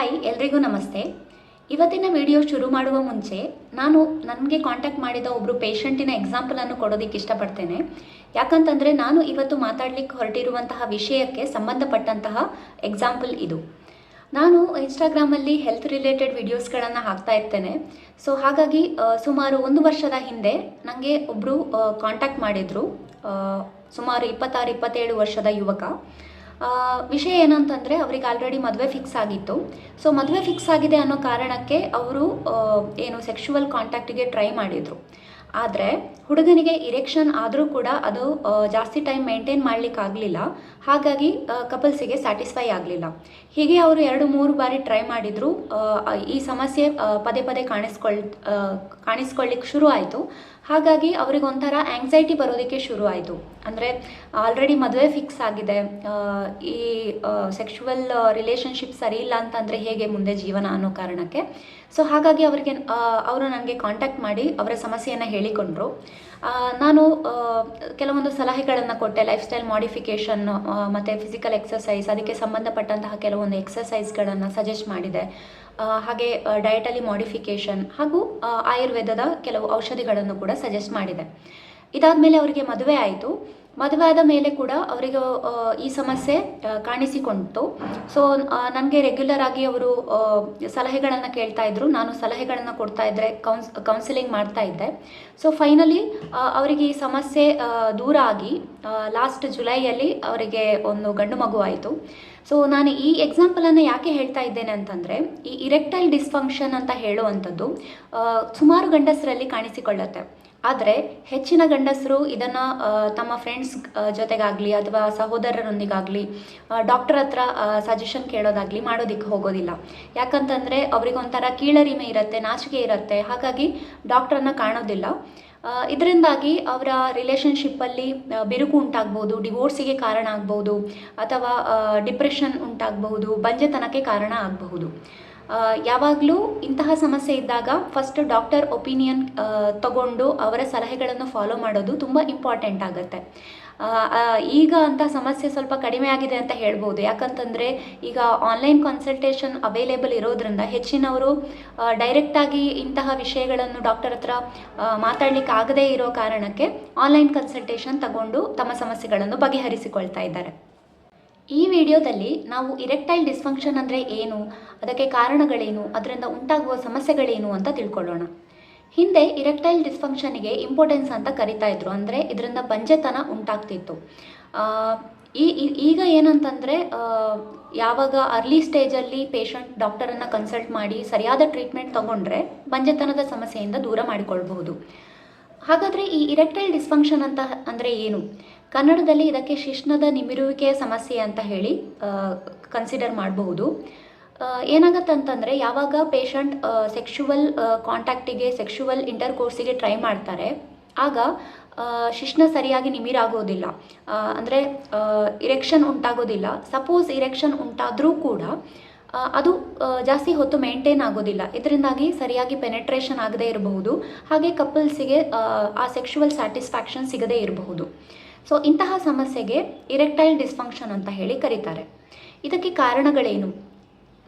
Hi ಎಲ್ರಿಗೂ ನಮಸ್ತೆ. ಇವತ್ತಿನ ವಿಡಿಯೋ ಶುರು ಮಾಡುವ ಮುಂಚೆ ನಾನು ನನಗೆ ಕಾಂಟ್ಯಾಕ್ಟ್ ಮಾಡಿದ ಒಬ್ಬರು ಪೇಷಂಟಿನ ಎಕ್ಸಾಂಪಲನ್ನು ಕೊಡೋದಕ್ಕೆ ಇಷ್ಟಪಡ್ತೇನೆ. ಯಾಕಂತಂದರೆ ನಾನು ಇವತ್ತು ಮಾತಾಡಲಿಕ್ಕೆ ಹೊರಟಿರುವಂತಹ ವಿಷಯಕ್ಕೆ ಸಂಬಂಧಪಟ್ಟಂತಹ ಎಕ್ಸಾಂಪಲ್ ಇದು. ನಾನು ಇನ್ಸ್ಟಾಗ್ರಾಮಲ್ಲಿ ಹೆಲ್ತ್ ರಿಲೇಟೆಡ್ ವಿಡಿಯೋಸ್ಗಳನ್ನು ಹಾಕ್ತಾ ಇರ್ತೇನೆ. ಸೊ ಹಾಗಾಗಿ ಸುಮಾರು 1 ವರ್ಷದ ಹಿಂದೆ ನನಗೆ ಒಬ್ಬರು ಕಾಂಟ್ಯಾಕ್ಟ್ ಮಾಡಿದರು. ಸುಮಾರು 26-27 ವರ್ಷದ ಯುವಕ. ವಿಷಯ ಏನಂತಂದರೆ ಅವರಿಗೆ ಆಲ್ರೆಡಿ ಮದುವೆ ಫಿಕ್ಸ್ ಆಗಿತ್ತು. ಸೊ ಮದುವೆ ಫಿಕ್ಸ್ ಆಗಿದೆ ಅನ್ನೋ ಕಾರಣಕ್ಕೆ ಅವರು ಸೆಕ್ಷುವಲ್ ಕಾಂಟ್ಯಾಕ್ಟಿಗೆ ಟ್ರೈ ಮಾಡಿದರು. ಆದರೆ ಹುಡುಗನಿಗೆ ಇರೆಕ್ಷನ್ ಆದರೂ ಕೂಡ ಅದು ಜಾಸ್ತಿ ಟೈಮ್ ಮೇಂಟೈನ್ ಮಾಡಲಿಕ್ಕಾಗಲಿಲ್ಲ. ಹಾಗಾಗಿ ಕಪಲ್ಸಿಗೆ ಸ್ಯಾಟಿಸ್ಫೈ ಆಗಲಿಲ್ಲ. ಹೀಗೆ ಅವರು 2-3 ಬಾರಿ ಟ್ರೈ ಮಾಡಿದರು. ಈ ಸಮಸ್ಯೆ ಪದೇ ಪದೇ ಕಾಣಿಸ್ಕೊಳ್ಳಿಕ್ಕೆ ಶುರು ಆಯಿತು. ಹಾಗಾಗಿ ಅವ್ರಿಗೆ ಒಂಥರ ಆ್ಯಂಗ್ಸೈಟಿ ಬರೋದಕ್ಕೆ ಶುರು ಆಯಿತು. ಅಂದರೆ ಆಲ್ರೆಡಿ ಮದುವೆ ಫಿಕ್ಸ್ ಆಗಿದೆ, ಈ ಸೆಕ್ಷುವಲ್ ರಿಲೇಷನ್ಶಿಪ್ ಸರಿ ಇಲ್ಲ ಅಂತಂದರೆ ಹೇಗೆ ಮುಂದೆ ಜೀವನ ಅನ್ನೋ ಕಾರಣಕ್ಕೆ. ಸೊ ಹಾಗಾಗಿ ಅವರು ನನಗೆ ಕಾಂಟ್ಯಾಕ್ಟ್ ಮಾಡಿ ಅವರ ಸಮಸ್ಯೆಯನ್ನು ಹೇಳಿಕೊಂಡ್ರು. ನಾನು ಕೆಲವೊಂದು ಸಲಹೆಗಳನ್ನು ಕೊಟ್ಟೆ. ಲೈಫ್ ಸ್ಟೈಲ್ ಮಾಡಿಫಿಕೇಷನ್ ಮತ್ತು ಫಿಸಿಕಲ್ ಎಕ್ಸಸೈಸ್, ಅದಕ್ಕೆ ಸಂಬಂಧಪಟ್ಟಂತಹ ಕೆಲವೊಂದು ಎಕ್ಸಸೈಸ್ಗಳನ್ನು ಸಜೆಸ್ಟ್ ಮಾಡಿದೆ. ಹಾಗೆ ಡಯಟಲ್ಲಿ ಮಾಡಿಫಿಕೇಷನ್ ಹಾಗೂ ಆಯುರ್ವೇದದ ಕೆಲವು ಔಷಧಿಗಳನ್ನು ಕೂಡ ಸಜೆಸ್ಟ್ ಮಾಡಿದೆ. ಇದಾದಮೇಲೆ ಅವರಿಗೆ ಮದುವೆ ಆಯಿತು. ಮದುವೆ ಆದ ಮೇಲೆ ಕೂಡ ಅವರಿಗೆ ಈ ಸಮಸ್ಯೆ ಕಾಣಿಸಿಕೊಂಡಿತು. ಸೊ ನನಗೆ ರೆಗ್ಯುಲರ್ ಆಗಿ ಅವರು ಸಲಹೆಗಳನ್ನು ಕೇಳ್ತಾ ಇದ್ದರು. ನಾನು ಸಲಹೆಗಳನ್ನು ಕೊಡ್ತಾ ಇದ್ದರೆ ಕೌನ್ಸಿಲಿಂಗ್ ಮಾಡ್ತಾ ಇದ್ದೆ. ಸೊ ಫೈನಲಿ ಅವರಿಗೆ ಈ ಸಮಸ್ಯೆ ದೂರ ಆಗಿ ಲಾಸ್ಟ್ ಜುಲೈಯಲ್ಲಿ ಅವರಿಗೆ ಒಂದು ಗಂಡು ಮಗು ಆಯಿತು. ಸೊ ನಾನು ಈ ಎಕ್ಸಾಂಪಲನ್ನು ಯಾಕೆ ಹೇಳ್ತಾ ಇದ್ದೇನೆ ಅಂತಂದರೆ, ಈ ಇರೆಕ್ಟೈಲ್ ಡಿಸ್ಫಂಕ್ಷನ್ ಅಂತ ಹೇಳುವಂಥದ್ದು ಸುಮಾರು ಗಂಡಸರಲ್ಲಿ ಕಾಣಿಸಿಕೊಳ್ಳುತ್ತೆ. ಆದರೆ ಹೆಚ್ಚಿನ ಗಂಡಸರು ಇದನ್ನು ತಮ್ಮ ಫ್ರೆಂಡ್ಸ್ ಜೊತೆಗಾಗಲಿ ಅಥವಾ ಸಹೋದರರೊಂದಿಗಾಗಲಿ ಡಾಕ್ಟರ್ ಹತ್ರ ಸಜೆಷನ್ ಕೇಳೋದಾಗಲಿ ಮಾಡೋದಕ್ಕೆ ಹೋಗೋದಿಲ್ಲ. ಯಾಕಂತಂದರೆ ಅವ್ರಿಗೊಂಥರ ಕೀಳರಿಮೆ ಇರುತ್ತೆ, ನಾಚಿಕೆ ಇರುತ್ತೆ. ಹಾಗಾಗಿ ಡಾಕ್ಟ್ರನ್ನ ಕಾಣೋದಿಲ್ಲ. ಇದರಿಂದಾಗಿ ಅವರ ರಿಲೇಷನ್ಶಿಪ್ಪಲ್ಲಿ ಬಿರುಕು ಉಂಟಾಗ್ಬೋದು, ಡಿವೋರ್ಸಿಗೆ ಕಾರಣ ಆಗ್ಬೋದು, ಅಥವಾ ಡಿಪ್ರೆಷನ್ ಉಂಟಾಗಬಹುದು, ಬಂಜೆತನಕ್ಕೆ ಕಾರಣ ಆಗಬಹುದು. ಯಾವಾಗಲೂ ಇಂತಹ ಸಮಸ್ಯೆ ಇದ್ದಾಗ ಫಸ್ಟ್ ಡಾಕ್ಟರ್ ಒಪಿನಿಯನ್ ತಗೊಂಡು ಅವರ ಸಲಹೆಗಳನ್ನು ಫಾಲೋ ಮಾಡೋದು ತುಂಬ ಇಂಪಾರ್ಟೆಂಟ್ ಆಗುತ್ತೆ. ಈಗ ಅಂಥ ಸಮಸ್ಯೆ ಸ್ವಲ್ಪ ಕಡಿಮೆ ಆಗಿದೆ ಅಂತ ಹೇಳ್ಬೋದು. ಯಾಕಂತಂದರೆ ಈಗ ಆನ್ಲೈನ್ ಕನ್ಸಲ್ಟೇಷನ್ ಅವೈಲೇಬಲ್ ಇರೋದ್ರಿಂದ ಹೆಚ್ಚಿನವರು ಡೈರೆಕ್ಟಾಗಿ ಇಂತಹ ವಿಷಯಗಳನ್ನು ಡಾಕ್ಟರ್ ಹತ್ರ ಮಾತಾಡಲಿಕ್ಕೆ ಆಗದೇ ಇರೋ ಕಾರಣಕ್ಕೆ ಆನ್ಲೈನ್ ಕನ್ಸಲ್ಟೇಷನ್ ತಗೊಂಡು ತಮ್ಮ ಸಮಸ್ಯೆಗಳನ್ನು ಬಗೆಹರಿಸಿಕೊಳ್ತಾ ಇದ್ದಾರೆ. ಈ ವಿಡಿಯೋದಲ್ಲಿ ನಾವು ಇರೆಕ್ಟೈಲ್ ಡಿಸ್ಫಂಕ್ಷನ್ ಅಂದರೆ ಏನು, ಅದಕ್ಕೆ ಕಾರಣಗಳೇನು, ಅದರಿಂದ ಉಂಟಾಗುವ ಸಮಸ್ಯೆಗಳೇನು ಅಂತ ತಿಳ್ಕೊಳ್ಳೋಣ. ಹಿಂದೆ ಇರೆಕ್ಟೈಲ್ ಡಿಸ್ಫಂಕ್ಷನಿಗೆ ಇಂಪಾರ್ಟೆನ್ಸ್ ಅಂತ ಕರಿತಾ ಇದ್ರು. ಅಂದರೆ ಇದರಿಂದ ಬಂಜೆತನ ಉಂಟಾಗ್ತಿತ್ತು. ಈಗ ಏನಂತಂದರೆ ಯಾವಾಗ ಅರ್ಲಿ ಸ್ಟೇಜಲ್ಲಿ ಪೇಷಂಟ್ ಡಾಕ್ಟರನ್ನು ಕನ್ಸಲ್ಟ್ ಮಾಡಿ ಸರಿಯಾದ ಟ್ರೀಟ್ಮೆಂಟ್ ತಗೊಂಡ್ರೆ ಬಂಜೆತನದ ಸಮಸ್ಯೆಯಿಂದ ದೂರ ಮಾಡಿಕೊಳ್ಬಹುದು. ಹಾಗಾದರೆ ಈ ಇರೆಕ್ಟೈಲ್ ಡಿಸ್ಫಂಕ್ಷನ್ ಅಂತ ಅಂದರೆ ಏನು? ಕನ್ನಡದಲ್ಲಿ ಇದಕ್ಕೆ ಶಿಶ್ನದ ನಿಮಿರುವಿಕೆಯ ಸಮಸ್ಯೆ ಅಂತ ಹೇಳಿ ಕನ್ಸಿಡರ್ ಮಾಡಬಹುದು. ಏನಾಗತ್ತಂತಂದರೆ ಯಾವಾಗ ಪೇಷಂಟ್ ಸೆಕ್ಷುವಲ್ ಕಾಂಟ್ಯಾಕ್ಟಿಗೆ, ಸೆಕ್ಷುವಲ್ ಇಂಟರ್ಕೋರ್ಸಿಗೆ ಟ್ರೈ ಮಾಡ್ತಾರೆ, ಆಗ ಶಿಶ್ನ ಸರಿಯಾಗಿ ನಿಮಿರಾಗೋದಿಲ್ಲ. ಅಂದರೆ ಇರೆಕ್ಷನ್ ಉಂಟಾಗೋದಿಲ್ಲ. ಸಪೋಸ್ ಇರೆಕ್ಷನ್ ಉಂಟಾದರೂ ಕೂಡ ಅದು ಜಾಸ್ತಿ ಹೊತ್ತು ಮೇಂಟೈನ್ ಆಗೋದಿಲ್ಲ. ಇದರಿಂದಾಗಿ ಸರಿಯಾಗಿ ಪೆನೆಟ್ರೇಷನ್ ಆಗದೇ ಇರಬಹುದು. ಹಾಗೆ ಕಪಲ್ಸಿಗೆ ಆ ಸೆಕ್ಷುವಲ್ ಸ್ಯಾಟಿಸ್ಫ್ಯಾಕ್ಷನ್ ಸಿಗದೇ ಇರಬಹುದು. ಸೊ ಇಂತಹ ಸಮಸ್ಯೆಗೆ ಇರೆಕ್ಟೈಲ್ ಡಿಸ್ಫಂಕ್ಷನ್ ಅಂತ ಹೇಳಿ ಕರೀತಾರೆ. ಇದಕ್ಕೆ ಕಾರಣಗಳೇನು?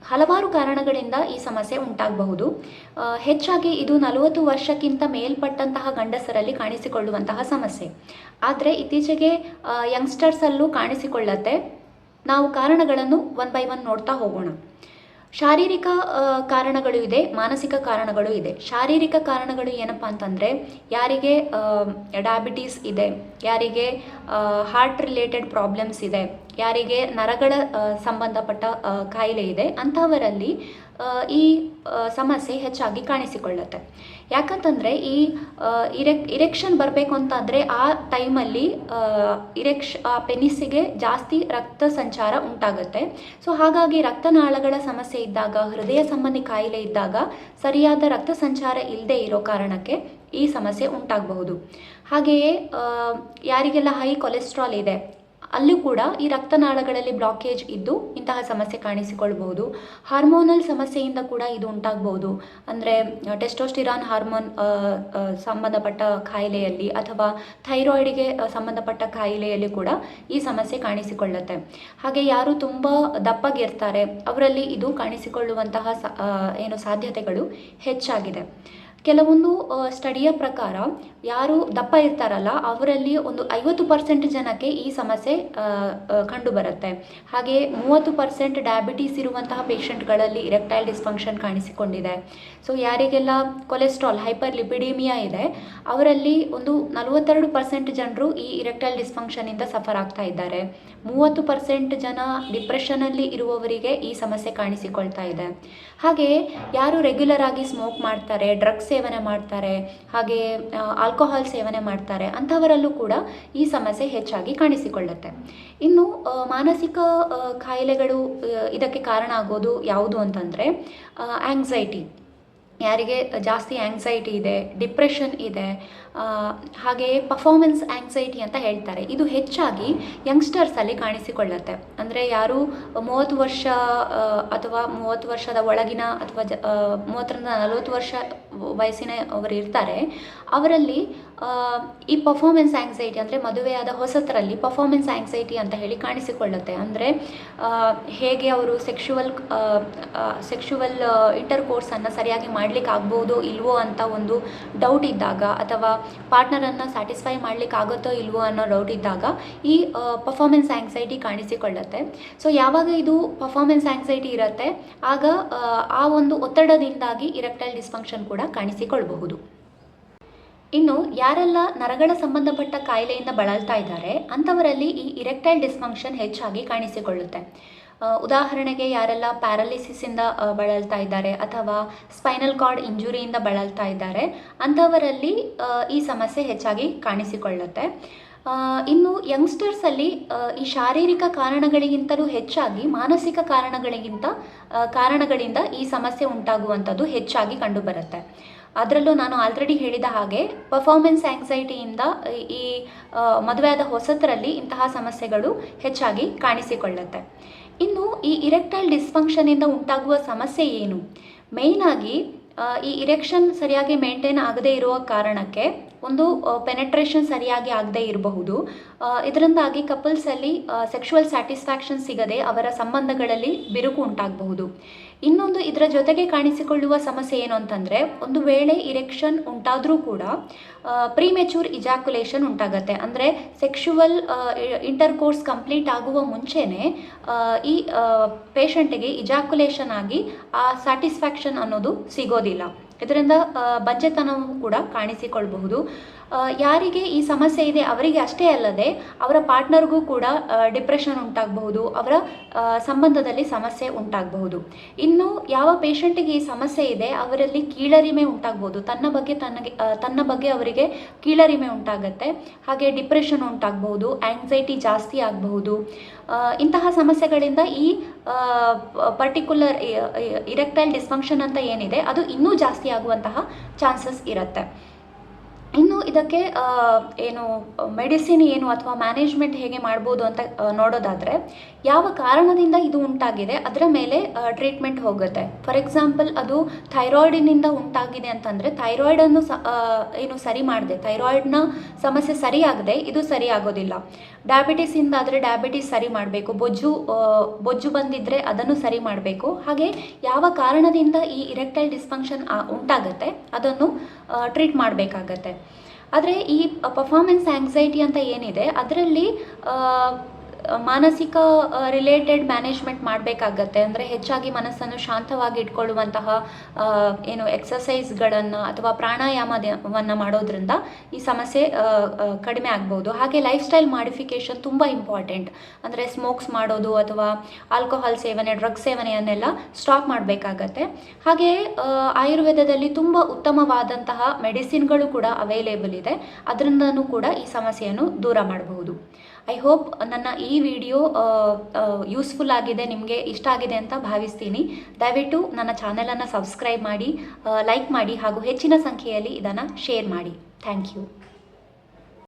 ಹಲವಾರು ಕಾರಣಗಳಿಂದ ಈ ಸಮಸ್ಯೆ ಉಂಟಾಗಬಹುದು. ಹೆಚ್ಚಾಗಿ ಇದು 40 ವರ್ಷಕ್ಕಿಂತ ಮೇಲ್ಪಟ್ಟಂತಹ ಗಂಡಸರಲ್ಲಿ ಕಾಣಿಸಿಕೊಳ್ಳುವಂತಹ ಸಮಸ್ಯೆ. ಆದರೆ ಇತ್ತೀಚೆಗೆ ಯಂಗ್ಸ್ಟರ್ಸಲ್ಲೂ ಕಾಣಿಸಿಕೊಳ್ಳುತ್ತೆ. ನಾವು ಕಾರಣಗಳನ್ನು 1 by 1 ನೋಡ್ತಾ ಹೋಗೋಣ. ಶಾರೀರಿಕ ಕಾರಣಗಳು ಇದೆ, ಮಾನಸಿಕ ಕಾರಣಗಳು ಇದೆ. ಶಾರೀರಿಕ ಕಾರಣಗಳು ಏನಪ್ಪ ಅಂತಂದರೆ, ಯಾರಿಗೆ ಡಯಾಬಿಟೀಸ್ ಇದೆ, ಯಾರಿಗೆ ಹಾರ್ಟ್ ರಿಲೇಟೆಡ್ ಪ್ರಾಬ್ಲಮ್ಸ್ ಇದೆ, ಯಾರಿಗೆ ನರಗಳ ಸಂಬಂಧಪಟ್ಟ ಕಾಯಿಲೆ ಇದೆ, ಅಂಥವರಲ್ಲಿ ಈ ಸಮಸ್ಯೆ ಹೆಚ್ಚಾಗಿ ಕಾಣಿಸಿಕೊಳ್ಳುತ್ತೆ. ಯಾಕಂತಂದರೆ ಈ ಇರೆಕ್ಷನ್ ಬರಬೇಕು ಅಂತಂದರೆ ಆ ಟೈಮಲ್ಲಿ ಆ ಪೆನಿಸ್ಸಿಗೆ ಜಾಸ್ತಿ ರಕ್ತ ಸಂಚಾರ ಉಂಟಾಗುತ್ತೆ. ಸೊ ಹಾಗಾಗಿ ರಕ್ತನಾಳಗಳ ಸಮಸ್ಯೆ ಇದ್ದಾಗ, ಹೃದಯ ಸಂಬಂಧಿ ಕಾಯಿಲೆ ಇದ್ದಾಗ ಸರಿಯಾದ ರಕ್ತ ಸಂಚಾರ ಇಲ್ಲದೆ ಇರೋ ಕಾರಣಕ್ಕೆ ಈ ಸಮಸ್ಯೆ ಉಂಟಾಗಬಹುದು. ಹಾಗೆಯೇ ಯಾರಿಗೆಲ್ಲ ಹೈ ಕೊಲೆಸ್ಟ್ರಾಲ್ ಇದೆ, ಅಲ್ಲೂ ಕೂಡ ಈ ರಕ್ತನಾಳಗಳಲ್ಲಿ ಬ್ಲಾಕೇಜ್ ಇದ್ದು ಇಂತಹ ಸಮಸ್ಯೆ ಕಾಣಿಸಿಕೊಳ್ಬಹುದು. ಹಾರ್ಮೋನಲ್ ಸಮಸ್ಯೆಯಿಂದ ಕೂಡ ಇದು ಉಂಟಾಗಬಹುದು. ಅಂದರೆ ಟೆಸ್ಟೋಸ್ಟಿರಾನ್ ಹಾರ್ಮೋನ್ ಸಂಬಂಧಪಟ್ಟ ಕಾಯಿಲೆಯಲ್ಲಿ ಅಥವಾ ಥೈರಾಯ್ಡ್ಗೆ ಸಂಬಂಧಪಟ್ಟ ಕಾಯಿಲೆಯಲ್ಲಿ ಕೂಡ ಈ ಸಮಸ್ಯೆ ಕಾಣಿಸಿಕೊಳ್ಳುತ್ತೆ. ಹಾಗೆ ಯಾರು ತುಂಬ ದಪ್ಪಗಿರ್ತಾರೆ ಅವರಲ್ಲಿ ಇದು ಕಾಣಿಸಿಕೊಳ್ಳುವಂತಹ ಸಾಧ್ಯತೆಗಳು ಹೆಚ್ಚಾಗಿದೆ. ಕೆಲವೊಂದು ಸ್ಟಡಿಯ ಪ್ರಕಾರ ಯಾರು ದಪ್ಪ ಇರ್ತಾರಲ್ಲ ಅವರಲ್ಲಿ ಒಂದು 50% ಜನಕ್ಕೆ ಈ ಸಮಸ್ಯೆ ಕಂಡುಬರುತ್ತೆ. ಹಾಗೆ 30% ಡಯಾಬಿಟೀಸ್ ಇರುವಂತಹ ಪೇಷಂಟ್ಗಳಲ್ಲಿ ಇರೆಕ್ಟೈಲ್ ಡಿಸ್ಫಂಕ್ಷನ್ ಕಾಣಿಸಿಕೊಂಡಿದೆ. ಸೊ ಯಾರಿಗೆಲ್ಲ ಕೊಲೆಸ್ಟ್ರಾಲ್ ಹೈಪರ್ ಲಿಪಿಡಿಮಿಯಾ ಇದೆ ಅವರಲ್ಲಿ ಒಂದು 42% ಜನರು ಈ ಇರೆಕ್ಟೈಲ್ ಡಿಸ್ಫಂಕ್ಷನಿಂದ ಸಫರ್ ಆಗ್ತಾ ಇದ್ದಾರೆ. 30% ಜನ ಡಿಪ್ರೆಷನಲ್ಲಿ ಇರುವವರಿಗೆ ಈ ಸಮಸ್ಯೆ ಕಾಣಿಸಿಕೊಳ್ತಾ ಇದೆ. ಹಾಗೆ ಯಾರು ರೆಗ್ಯುಲರ್ ಆಗಿ ಸ್ಮೋಕ್ ಮಾಡ್ತಾರೆ, ಡ್ರಗ್ಸ್ ಸೇವನೆ ಮಾಡ್ತಾರೆ, ಹಾಗೆ ಆಲ್ಕೋಹಾಲ್ ಸೇವನೆ ಮಾಡ್ತಾರೆ ಅಂಥವರಲ್ಲೂ ಕೂಡ ಈ ಸಮಸ್ಯೆ ಹೆಚ್ಚಾಗಿ ಕಾಣಿಸಿಕೊಳ್ಳುತ್ತೆ. ಇನ್ನು ಮಾನಸಿಕ ಕಾಯಿಲೆಗಳು ಇದಕ್ಕೆ ಕಾರಣ ಆಗೋದು ಯಾವುದು ಅಂತಂದರೆ ಆಂಗ್ಸೈಟಿ. ಯಾರಿಗೆ ಜಾಸ್ತಿ ಆಂಗ್ಸೈಟಿ ಇದೆ, ಡಿಪ್ರೆಷನ್ ಇದೆ, ಹಾಗೆ ಪರ್ಫಾರ್ಮೆನ್ಸ್ ಆಂಗ್ಸೈಟಿ ಅಂತ ಹೇಳ್ತಾರೆ, ಇದು ಹೆಚ್ಚಾಗಿ ಯಂಗ್ಸ್ಟರ್ಸಲ್ಲಿ ಕಾಣಿಸಿಕೊಳ್ಳುತ್ತೆ. ಅಂದರೆ ಯಾರು 30 ವರ್ಷ ಅಥವಾ 30 ವರ್ಷದ ಒಳಗಿನ ಅಥವಾ 30ರಿಂದ 40 ವರ್ಷ ವಯಸ್ಸಿನ ಅವರು ಇರ್ತಾರೆ ಅವರಲ್ಲಿ ಈ ಪರ್ಫಾರ್ಮೆನ್ಸ್ ಆಂಗ್ಸೈಟಿ ಅಂದರೆ ಮದುವೆಯಾದ ಹೊಸತರಲ್ಲಿ ಪರ್ಫಾರ್ಮೆನ್ಸ್ ಆಂಗ್ಸೈಟಿ ಅಂತ ಹೇಳಿ ಕಾಣಿಸಿಕೊಳ್ಳುತ್ತೆ. ಅಂದರೆ ಹೇಗೆ ಅವರು ಸೆಕ್ಷುವಲ್ ಇಂಟರ್ಕೋರ್ಸನ್ನು ಸರಿಯಾಗಿ ಮಾಡಲಿಕ್ಕೆ ಆಗ್ಬೋದೋ ಇಲ್ವೋ ಅಂತ ಒಂದು ಡೌಟ್ ಇದ್ದಾಗ ಅಥವಾ ಪಾರ್ಟ್ನರನ್ನು ಸ್ಯಾಟಿಸ್ಫೈ ಮಾಡಲಿಕ್ಕೆ ಆಗುತ್ತೋ ಇಲ್ವೋ ಅನ್ನೋ ಡೌಟ್ ಇದ್ದಾಗ ಈ ಪರ್ಫಾರ್ಮೆನ್ಸ್ ಆಂಗ್ಸೈಟಿ ಕಾಣಿಸಿಕೊಳ್ಳುತ್ತೆ. ಸೊ ಯಾವಾಗ ಇದು ಪರ್ಫಾರ್ಮೆನ್ಸ್ ಆಂಗ್ಸೈಟಿ ಇರುತ್ತೆ ಆಗ ಆ ಒಂದು ಒತ್ತಡದಿಂದಾಗಿ ಇರೆಕ್ಟೈಲ್ ಡಿಸ್ಫಂಕ್ಷನ್ ಕೂಡ ಕಾಣಿಸಿಕೊಳ್ಳಬಹುದು. ಇನ್ನು ಯಾರೆಲ್ಲ ನರಗಳ ಸಂಬಂಧಪಟ್ಟ ಕಾಯಿಲೆಯಿಂದ ಬಳಲ್ತಾ ಇದ್ದಾರೆ ಅಂಥವರಲ್ಲಿ ಈ ಇರೆಕ್ಟೈಲ್ ಡಿಸ್ಫಂಕ್ಷನ್ ಹೆಚ್ಚಾಗಿ ಕಾಣಿಸಿಕೊಳ್ಳುತ್ತೆ. ಉದಾಹರಣೆಗೆ ಯಾರೆಲ್ಲ ಪ್ಯಾರಾಲಿಸಿಸಿಂದ ಬಳಲ್ತಾ ಇದ್ದಾರೆ ಅಥವಾ ಸ್ಪೈನಲ್ ಕಾರ್ಡ್ ಇಂಜುರಿಯಿಂದ ಬಳಲ್ತಾ ಇದ್ದಾರೆ ಅಂಥವರಲ್ಲಿ ಈ ಸಮಸ್ಯೆ ಹೆಚ್ಚಾಗಿ ಕಾಣಿಸಿಕೊಳ್ಳುತ್ತೆ. ಇನ್ನು ಯಂಗ್ಸ್ಟರ್ಸಲ್ಲಿ ಈ ಶಾರೀರಿಕ ಕಾರಣಗಳಿಗಿಂತಲೂ ಹೆಚ್ಚಾಗಿ ಮಾನಸಿಕ ಕಾರಣಗಳಿಂದ ಈ ಸಮಸ್ಯೆ ಉಂಟಾಗುವಂಥದ್ದು ಹೆಚ್ಚಾಗಿ ಕಂಡುಬರುತ್ತೆ. ಅದರಲ್ಲೂ ನಾನು ಆಲ್ರೆಡಿ ಹೇಳಿದ ಹಾಗೆ ಪರ್ಫಾರ್ಮೆನ್ಸ್ ಆಂಗ್ಸೈಟಿಯಿಂದ ಈ ಮದುವೆಯಾದ ಹೊಸತರಲ್ಲಿ ಇಂತಹ ಸಮಸ್ಯೆಗಳು ಹೆಚ್ಚಾಗಿ ಕಾಣಿಸಿಕೊಳ್ಳುತ್ತೆ. ಇನ್ನು ಈ ಇರೆಕ್ಟೈಲ್ ಡಿಸ್ಫಂಕ್ಷನಿಂದ ಉಂಟಾಗುವ ಸಮಸ್ಯೆ ಏನು? ಮೇಯ್ನಾಗಿ ಈ ಇರೆಕ್ಷನ್ ಸರಿಯಾಗಿ ಮೇಂಟೈನ್ ಆಗದೇ ಇರುವ ಕಾರಣಕ್ಕೆ ಒಂದು ಪೆನೆಟ್ರೇಷನ್ ಸರಿಯಾಗಿ ಆಗದೇ ಇರಬಹುದು. ಇದರಿಂದಾಗಿ ಕಪಲ್ಸಲ್ಲಿ ಸೆಕ್ಷುವಲ್ ಸ್ಯಾಟಿಸ್ಫ್ಯಾಕ್ಷನ್ ಸಿಗದೆ ಅವರ ಸಂಬಂಧಗಳಲ್ಲಿ ಬಿರುಕು ಉಂಟಾಗಬಹುದು. ಇನ್ನೊಂದು ಇದರ ಜೊತೆಗೆ ಕಾಣಿಸಿಕೊಳ್ಳುವ ಸಮಸ್ಯೆ ಏನು ಅಂತಂದರೆ ಒಂದು ವೇಳೆ ಇರೆಕ್ಷನ್ ಉಂಟಾದರೂ ಕೂಡ ಪ್ರೀಮೆಚೂರ್ ಇಜಾಕ್ಯುಲೇಷನ್ ಉಂಟಾಗತ್ತೆ. ಅಂದರೆ ಸೆಕ್ಷುವಲ್ ಇಂಟರ್ಕೋರ್ಸ್ ಕಂಪ್ಲೀಟ್ ಆಗುವ ಮುಂಚೆನೇ ಈ ಪೇಷಂಟಿಗೆ ಇಜಾಕ್ಯುಲೇಷನ್ ಆಗಿ ಆ ಸ್ಯಾಟಿಸ್ಫ್ಯಾಕ್ಷನ್ ಅನ್ನೋದು ಸಿಗೋದಿಲ್ಲ. ಇದರಿಂದ ಬಂಜೆತನವೂ ಕೂಡ ಕಾಣಿಸಿಕೊಳ್ಳಬಹುದು. ಯಾರಿಗೆ ಈ ಸಮಸ್ಯೆ ಇದೆ ಅವರಿಗೆ ಅಷ್ಟೇ ಅಲ್ಲದೆ ಅವರ ಪಾರ್ಟ್ನರ್ಗೂ ಕೂಡ ಡಿಪ್ರೆಷನ್ ಉಂಟಾಗಬಹುದು, ಅವರ ಸಂಬಂಧದಲ್ಲಿ ಸಮಸ್ಯೆ ಉಂಟಾಗಬಹುದು. ಇನ್ನು ಯಾವ ಪೇಷಂಟಿಗೆ ಈ ಸಮಸ್ಯೆ ಇದೆ ಅವರಲ್ಲಿ ಕೀಳರಿಮೆ ಉಂಟಾಗ್ಬೋದು, ತನ್ನ ಬಗ್ಗೆ ಅವರಿಗೆ ಕೀಳರಿಮೆ ಉಂಟಾಗತ್ತೆ. ಹಾಗೆ ಡಿಪ್ರೆಷನ್ ಉಂಟಾಗಬಹುದು, ಆಂಗ್ಸೈಟಿ ಜಾಸ್ತಿ ಆಗಬಹುದು. ಇಂತಹ ಸಮಸ್ಯೆಗಳಿಂದ ಈ ಪರ್ಟಿಕ್ಯುಲರ್ ಇರೆಕ್ಟೈಲ್ ಡಿಸ್ಫಂಕ್ಷನ್ ಅಂತ ಏನಿದೆ ಅದು ಇನ್ನೂ ಜಾಸ್ತಿ ಆಗುವಂತಹ ಚಾನ್ಸಸ್ ಇರುತ್ತೆ. ಇನ್ನು ಇದಕ್ಕೆ ಮೆಡಿಸಿನ್ ಏನು ಅಥವಾ ಮ್ಯಾನೇಜ್ಮೆಂಟ್ ಹೇಗೆ ಮಾಡ್ಬೋದು ಅಂತ ನೋಡೋದಾದರೆ ಯಾವ ಕಾರಣದಿಂದ ಇದು ಉಂಟಾಗಿದೆ ಅದರ ಮೇಲೆ ಟ್ರೀಟ್ಮೆಂಟ್ ಹೋಗುತ್ತೆ. ಫಾರ್ ಎಕ್ಸಾಂಪಲ್ ಅದು ಥೈರಾಯ್ಡಿನಿಂದ ಉಂಟಾಗಿದೆ ಅಂತಂದರೆ ಥೈರಾಯ್ಡನ್ನು ಸರಿ ಮಾಡದೆ, ಥೈರಾಯ್ಡ್ನ ಸಮಸ್ಯೆ ಸರಿಯಾಗದೆ ಇದು ಸರಿ ಆಗೋದಿಲ್ಲ. ಡಯಾಬಿಟಿಸಿಂದ ಆದರೆ ಡಯಾಬಿಟಿಸ್ ಸರಿ ಮಾಡಬೇಕು, ಬೊಜ್ಜು ಬಂದಿದ್ದರೆ ಅದನ್ನು ಸರಿ ಮಾಡಬೇಕು. ಹಾಗೆ ಯಾವ ಕಾರಣದಿಂದ ಈ ಇರೆಕ್ಟೈಲ್ ಡಿಸ್ಫಂಕ್ಷನ್ ಉಂಟಾಗತ್ತೆ ಅದನ್ನು ಟ್ರೀಟ್ ಮಾಡಬೇಕಾಗತ್ತೆ. ಆದರೆ ಈ ಪರ್ಫಾರ್ಮೆನ್ಸ್ ಆಂಗ್ಸೈಟಿ ಅಂತ ಏನಿದೆ ಅದರಲ್ಲಿ ಮಾನಸಿಕ ರಿಲೇಟೆಡ್ ಮ್ಯಾನೇಜ್ಮೆಂಟ್ ಮಾಡಬೇಕಾಗತ್ತೆ. ಅಂದರೆ ಹೆಚ್ಚಾಗಿ ಮನಸ್ಸನ್ನು ಶಾಂತವಾಗಿ ಇಟ್ಕೊಳ್ಳುವಂತಹ ಎಕ್ಸಸೈಸ್ಗಳನ್ನು ಅಥವಾ ಪ್ರಾಣಾಯಾಮವನ್ನು ಮಾಡೋದ್ರಿಂದ ಈ ಸಮಸ್ಯೆ ಕಡಿಮೆ ಆಗ್ಬೋದು. ಹಾಗೆ ಲೈಫ್ ಸ್ಟೈಲ್ ಮಾಡಿಫಿಕೇಷನ್ ತುಂಬ ಇಂಪಾರ್ಟೆಂಟ್. ಅಂದರೆ ಸ್ಮೋಕ್ಸ್ ಮಾಡೋದು ಅಥವಾ ಆಲ್ಕೋಹಾಲ್ ಸೇವನೆ, ಡ್ರಗ್ಸ್ ಸೇವನೆಯನ್ನೆಲ್ಲ ಸ್ಟಾಪ್ ಮಾಡಬೇಕಾಗತ್ತೆ. ಹಾಗೆ ಆಯುರ್ವೇದದಲ್ಲಿ ತುಂಬ ಉತ್ತಮವಾದಂತಹ ಮೆಡಿಸಿನ್ಗಳು ಕೂಡ ಅವೈಲೇಬಲ್ ಇದೆ, ಅದರಿಂದನೂ ಕೂಡ ಈ ಸಮಸ್ಯೆಯನ್ನು ದೂರ ಮಾಡಬಹುದು. ಐ ಹೋಪ್ ನನ್ನ ಈ ವಿಡಿಯೋ ಯೂಸ್ಫುಲ್ ಆಗಿದೆ, ನಿಮಗೆ ಇಷ್ಟ ಆಗಿದೆ ಅಂತ ಭಾವಿಸ್ತೀನಿ. ದಯವಿಟ್ಟು ನನ್ನ ಚಾನೆಲನ್ನು ಸಬ್ಸ್ಕ್ರೈಬ್ ಮಾಡಿ, ಲೈಕ್ ಮಾಡಿ ಹಾಗೂ ಹೆಚ್ಚಿನ ಸಂಖ್ಯೆಯಲ್ಲಿ ಇದನ್ನು ಶೇರ್ ಮಾಡಿ. Thank you.